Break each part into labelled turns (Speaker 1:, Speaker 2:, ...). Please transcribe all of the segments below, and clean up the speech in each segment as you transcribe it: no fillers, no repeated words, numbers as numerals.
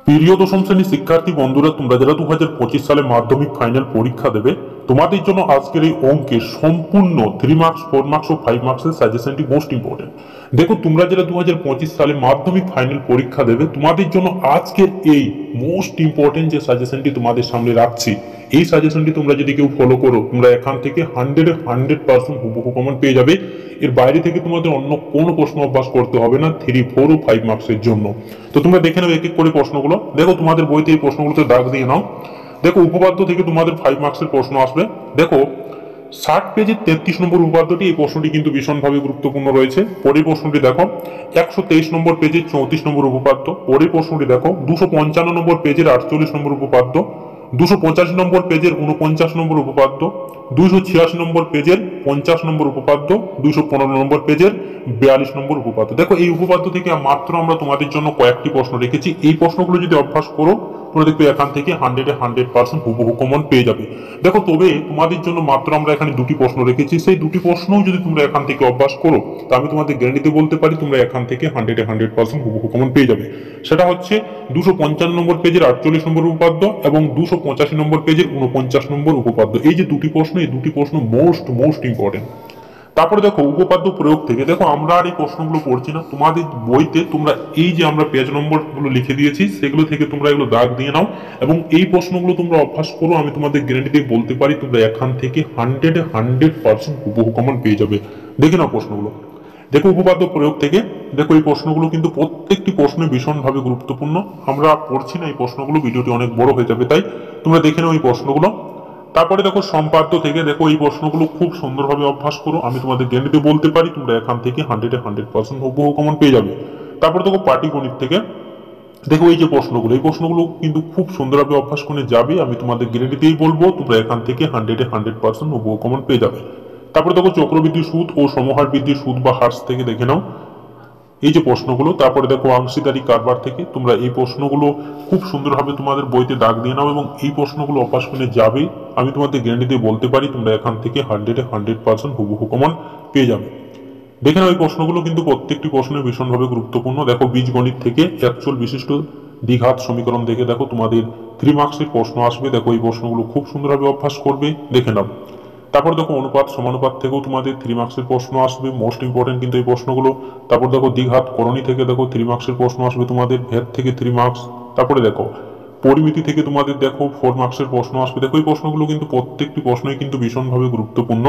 Speaker 1: প্রিয় দশম শ্রেণীর শিক্ষার্থী বন্ধুরা, তোমরা যারা 2025 সালে মাধ্যমিক ফাইনাল পরীক্ষা দেবে, তোমাদের জন্য আজকের এই অঙ্কের সম্পূর্ণ 3 মার্কস, 4 মার্কস ও 5 মার্কসের সাজেশনটি মোস্ট ইম্পর্টেন্ট। দেখো, তোমরা যারা 2025 সালে মাধ্যমিক ফাইনাল পরীক্ষা দেবে, তোমাদের জন্য আজকের এই মোস্ট ইম্পর্টেন্ট যে সাজেশনটি তোমাদের সামনে রাখছি, এই সাজেশনটি তোমরা যদি কেউ ফলো করো, তোমরা এখান থেকে 100% হুবহু কমন পেয়ে যাবে। এর বাইরে থেকে তোমাদের অন্য কোনো প্রশ্ন অভ্যাস করতে হবে না 3, 4 ও 5 মার্কসের জন্য। তো তোমরা দেখে নাও এক এক করে প্রশ্নগুলো। দেখো, তোমাদের বইতে এই প্রশ্নগুলোতে দাগ দিয়ে নাও। দেখো, উপপাদ্য থেকে তোমাদের 5 মার্কসের প্রশ্ন আসবে। দেখো, 60 পেজের 33 নম্বর উপপাদ্যটি, এই প্রশ্নটি কিন্তু ভীষণভাবে গুরুত্বপূর্ণ রয়েছে। পরের প্রশ্নটি দেখো 123 নম্বর পেজের 34 নম্বর উপপাদ্য। পরের প্রশ্নটি দেখো 255 নম্বর পেজের 48 নম্বর উপপাদ্য, 285 নম্বর পেজের 49 নম্বর উপপাদ্য, 286 নম্বর পেজের 50 নম্বর উপপাদ্য, 215 নম্বর পেজের 42 নম্বর উপপাদ্য। দেখো, এই উপপাদ্য থেকে মাত্র আমরা তোমাদের জন্য কয়েকটি প্রশ্ন রেখেছি। এই প্রশ্নগুলো যদি অভ্যাস করো, তোমরা দেখবে এখান থেকে 100% হুবহু কমন পেয়ে যাবে। দেখো, তবে তোমাদের জন্য মাত্র আমরা এখানে দুটি প্রশ্ন রেখেছি। সেই দুটি প্রশ্নও যদি তোমরা এখান থেকে অভ্যাস করো, তা আমি তোমাদের গ্যারান্টিতে বলতে পারি তোমরা এখান থেকে 100% হুবহু কমন পেয়ে যাবে। সেটা হচ্ছে 255 নম্বর পেজের 48 নম্বর উপপাদ্য এবং 285 নম্বর পেজের 49 নম্বর উপপাদ্য। এই যে দুটি প্রশ্ন, এই দুটি প্রশ্ন মোস্ট ইম্পর্টেন্ট। তারপরে দেখো, উপপাদ্য প্রয়োগ থেকে দেখো, আমরা আর এই প্রশ্নগুলো পড়ছি না। তোমাদের বইতে তোমরা এই যে আমরা পেজ নম্বর গুলো লিখে দিয়েছি, সেগুলো থেকে তোমরা এগুলো দাগ দিয়ে নাও এবং এই প্রশ্নগুলো তোমরা অভ্যাস করো। আমি তোমাদের গ্যারান্টি বলতে পারি তোমরা এখান থেকে 100% হুবহু কমন পেয়ে যাবে। দেখে নাও প্রশ্নগুলো। দেখো, উপপাদ্য প্রয়োগ থেকে দেখো, এই প্রশ্নগুলো কিন্তু প্রত্যেকটি প্রশ্ন ভীষণভাবে গুরুত্বপূর্ণ। আমরা পড়ছি না এই প্রশ্নগুলো, ভিডিওটি অনেক বড় হয়ে যাবে, তাই তোমরা দেখে নাও এই প্রশ্নগুলো। তারপরে দেখো, সম্পাদ্য থেকে দেখো, এই প্রশ্নগুলো খুব সুন্দরভাবে অভ্যাস করো। আমি তোমাদের গ্যারান্টি বলতে পারি তোমরা এখান থেকে 100% হুবহু কমন পেয়ে যাবে। তারপরে দেখো, পাটিগণিত থেকে দেখো, এই যে প্রশ্নগুলো, এই প্রশ্নগুলো কিন্তু খুব সুন্দরভাবে অভ্যাস করে যাবে। আমি তোমাদের গ্যারান্টিতেই বলবো তোমরা এখান থেকে 100% হুবহু কমন পেয়ে যাবে। তারপরে দেখো, চক্রবৃদ্ধি সুদ ও সমহার বৃদ্ধির সুদ বা হার্স থেকে দেখে নাও এই যে প্রশ্নগুলো। তারপরে দেখো, অংশীদারি কারবার থেকে তোমরা এই প্রশ্নগুলো খুব সুন্দরভাবে তোমাদের বইতে দাগ দিয়ে নাও এবং এই প্রশ্নগুলো অভ্যাস করে যাবে। আমি তোমাদের গ্যারান্টি দিয়ে বলতে পারি তোমরা এখান থেকে 100% হুবহু কমন পেয়ে যাবে। দেখে নাও এই প্রশ্নগুলো কিন্তু প্রত্যেকটি প্রশ্নের ভীষণভাবে গুরুত্বপূর্ণ। দেখো, বীজগণিত থেকে একচল বিশিষ্ট দ্বিঘাত সমীকরণ দেখে দেখো তোমাদের 3 মার্কসের প্রশ্ন আসবে। দেখো, এই প্রশ্নগুলো খুব সুন্দরভাবে অভ্যাস করবে, দেখে নাও। তারপর দেখো, অনুপাত সমানুপাত থেকেও তোমাদের 3 মার্কসের প্রশ্ন আসবে, মোস্ট ইম্পর্টেন্ট কিন্তু এই প্রশ্নগুলো। তারপর দেখো, দ্বিঘাত করণী থেকে দেখো 3 মার্কসের প্রশ্ন আসবে তোমাদের, ভেদ থেকে 3 মার্কস। তারপরে দেখো, পরিমিতি থেকে তোমাদের দেখো 4 মার্কসের প্রশ্ন আসবে। দেখো, এই প্রশ্নগুলো কিন্তু প্রত্যেকটি প্রশ্নই কিন্তু ভীষণভাবে গুরুত্বপূর্ণ।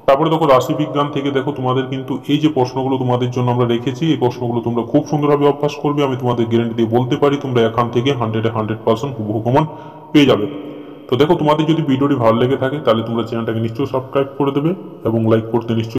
Speaker 1: তারপরে দেখো, রাশিবিজ্ঞান থেকে দেখো তোমাদের কিন্তু এই যে প্রশ্নগুলো তোমাদের জন্য আমরা রেখেছি, এই প্রশ্নগুলো তোমরা খুব সুন্দরভাবে অভ্যাস করবে। আমি তোমাদের গ্যারান্টি দিয়ে বলতে পারি তোমরা এখান থেকে 100% হুবহু কমন পেয়ে যাবে। তো দেখো, তোমাদের যদি ভিডিওটি ভালো লেগে থাকে তাহলে তোমরা চ্যানেলটাকে নিশ্চয়ই সাবস্ক্রাইব করে দেবে এবং লাইক করতে নিশ্চয়ই